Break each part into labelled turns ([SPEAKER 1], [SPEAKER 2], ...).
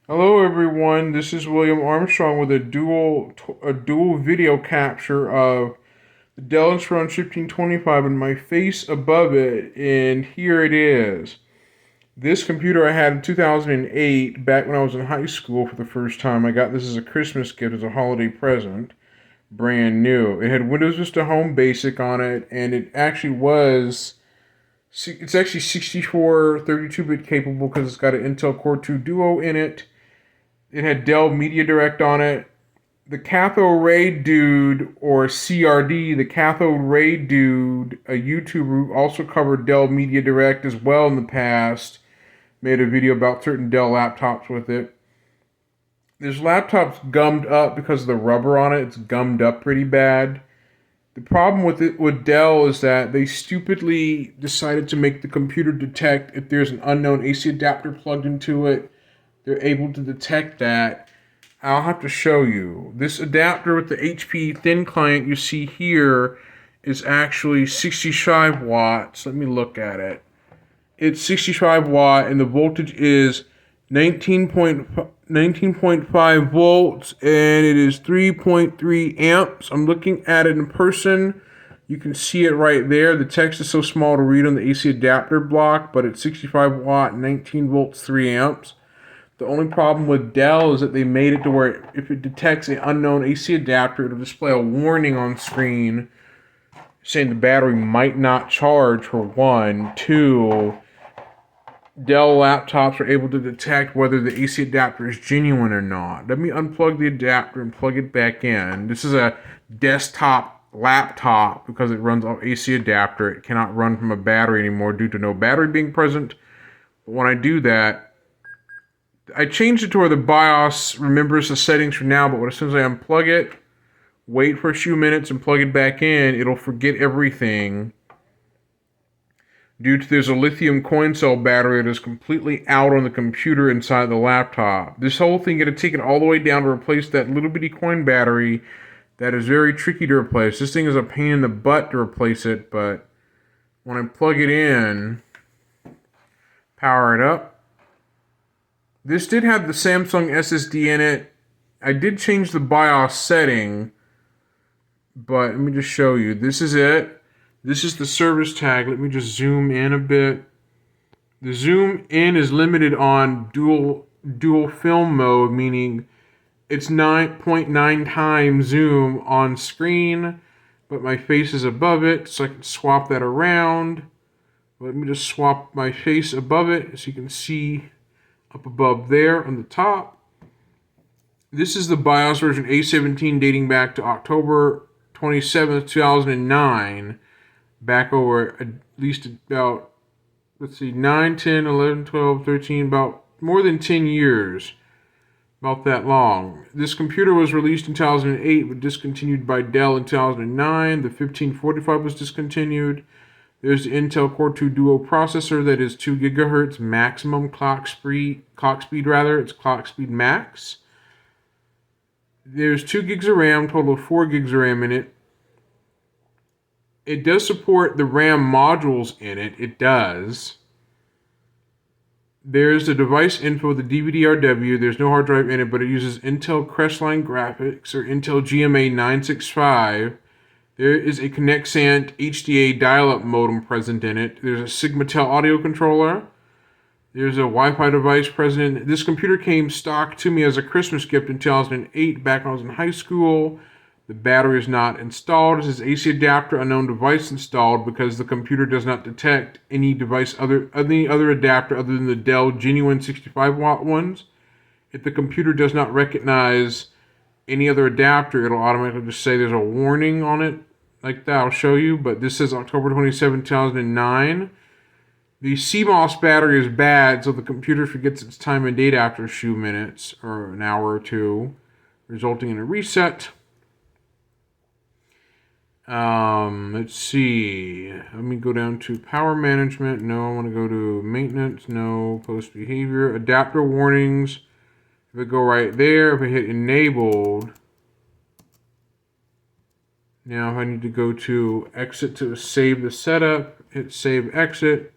[SPEAKER 1] Hello everyone, this is William Armstrong with a dual video capture of the Dell Inspiron 1525 and my face above it, and here it is. This computer I had in 2008, back when I was in high school for the first time. I got this as a Christmas gift, as a holiday present, brand new. It had Windows Vista Home Basic on it, and it's actually 64 32-bit capable because it's got an Intel Core 2 Duo in it. It had Dell Media Direct on it. The Cathode Ray Dude, or CRD, the Cathode Ray Dude, a YouTuber who also covered Dell Media Direct as well in the past, made a video about certain Dell laptops with it. This laptop's gummed up because of the rubber on it. It's gummed up pretty bad. The problem with Dell is that they stupidly decided to make the computer detect if there's an unknown AC adapter plugged into it. They're able to detect that. I'll have to show you. This adapter with the HP thin client you see here is actually 65 watts. Let me look at it. It's 65 watt and the voltage is 19.5 volts and it is 3.3 amps. I'm looking at it in person. You can see it right there. The text is so small to read on the AC adapter block, but it's 65 watt, 19 volts, 3 amps. The only problem with Dell is that they made it to where if it detects an unknown AC adapter, it'll display a warning on screen saying the battery might not charge, for one. Two, Dell laptops are able to detect whether the AC adapter is genuine or not. Let me unplug the adapter and plug it back in. This is a desktop laptop because it runs off AC adapter. It cannot run from a battery anymore due to no battery being present. But when I do that, I changed it to where the BIOS remembers the settings for now, but as soon as I unplug it, wait for a few minutes and plug it back in, it'll forget everything due to there's a lithium coin cell battery that is completely out on the computer inside the laptop. This whole thing got to take it all the way down to replace that little bitty coin battery that is very tricky to replace. This thing is a pain in the butt to replace it, but when I plug it in, power it up, this did have the Samsung SSD in it. I did change the BIOS setting, but let me just show you. This is it. This is the service tag. Let me just zoom in a bit. The zoom in is limited on dual film mode, meaning it's 9.9 times zoom on screen, but my face is above it, so I can swap that around. Let me just swap my face above it so you can see up above there on the top. This is the BIOS version A17 dating back to October 27th, 2009. Back over at least about, 9, 10, 11, 12, 13, about more than 10 years. About that long. This computer was released in 2008 but discontinued by Dell in 2009. The 1545 was discontinued. There's the Intel Core 2 Duo processor that is 2 gigahertz maximum clock speed. It's clock speed max. There's 2 gigs of RAM, total of 4 gigs of RAM in it. It does support the RAM modules in it. It does. There's the device info, the DVD-RW. There's no hard drive in it, but it uses Intel Crestline graphics or Intel GMA 965. There is a Connexant HDA dial-up modem present in it. There's a Sigma-Tel audio controller. There's a Wi-Fi device present. This computer came stock to me as a Christmas gift in 2008, back when I was in high school. The battery is not installed. It says AC adapter, unknown device installed because the computer does not detect any other adapter other than the Dell genuine 65 watt ones. If the computer does not recognize any other adapter, it'll automatically just say there's a warning on it like that. I'll show you, but this says October 27, 2009. The CMOS battery is bad, so the computer forgets its time and date after a few minutes or an hour or two, resulting in a reset. Let's see. Let me go down to power management. No, I want to go to maintenance. No, post behavior. Adapter warnings. If I go right there, if I hit enabled, now if I need to go to exit to save the setup, hit save exit.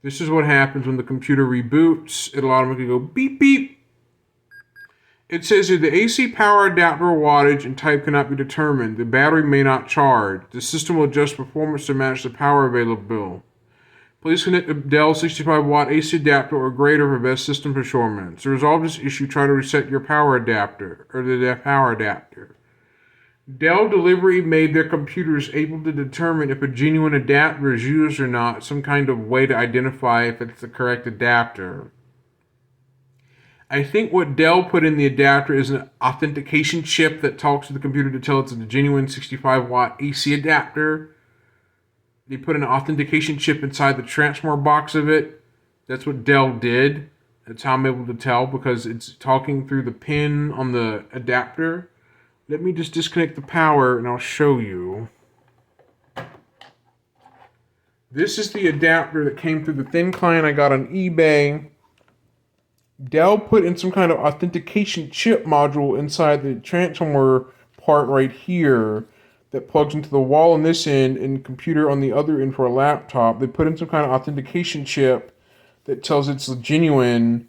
[SPEAKER 1] This is what happens when the computer reboots. It'll automatically go beep beep. It says here the AC power adapter wattage and type cannot be determined. The battery may not charge. The system will adjust performance to match the power available. Please connect a Dell 65-watt AC adapter or greater for best system performance. To resolve this issue, try to reset your power adapter, or the power adapter. Dell deliberately made their computers able to determine if a genuine adapter is used or not, some kind of way to identify if it's the correct adapter. I think what Dell put in the adapter is an authentication chip that talks to the computer to tell it's a genuine 65-watt AC adapter. They put an authentication chip inside the transformer box of it. That's what Dell did. That's how I'm able to tell, because it's talking through the pin on the adapter. Let me just disconnect the power and I'll show you. This is the adapter that came through the thin client I got on eBay. Dell put in some kind of authentication chip module inside the transformer part right here that plugs into the wall on this end and computer on the other end for a laptop. They put in some kind of authentication chip that tells it's genuine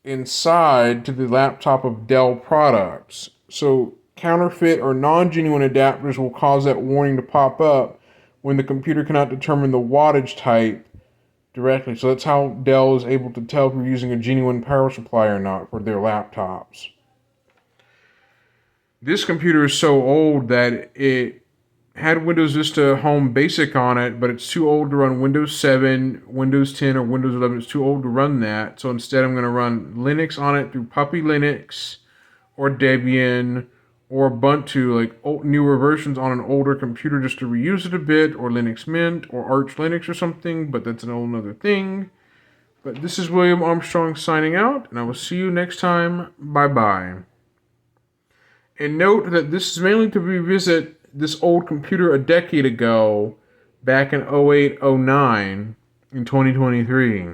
[SPEAKER 1] inside to the laptop of Dell products. So counterfeit or non-genuine adapters will cause that warning to pop up when the computer cannot determine the wattage type directly. So that's how Dell is able to tell if you're using a genuine power supply or not for their laptops. This computer is so old that it had Windows Vista Home Basic on it, but it's too old to run Windows 7, Windows 10, or Windows 11. It's too old to run that. So instead I'm going to run Linux on it through Puppy Linux or Debian or Ubuntu, like newer versions on an older computer just to reuse it a bit, or Linux Mint or Arch Linux or something, but that's an whole other thing. But this is William Armstrong signing out, and I will see you next time. Bye-bye. And note that this is mainly to revisit this old computer a decade ago, back in 08-09 in 2023.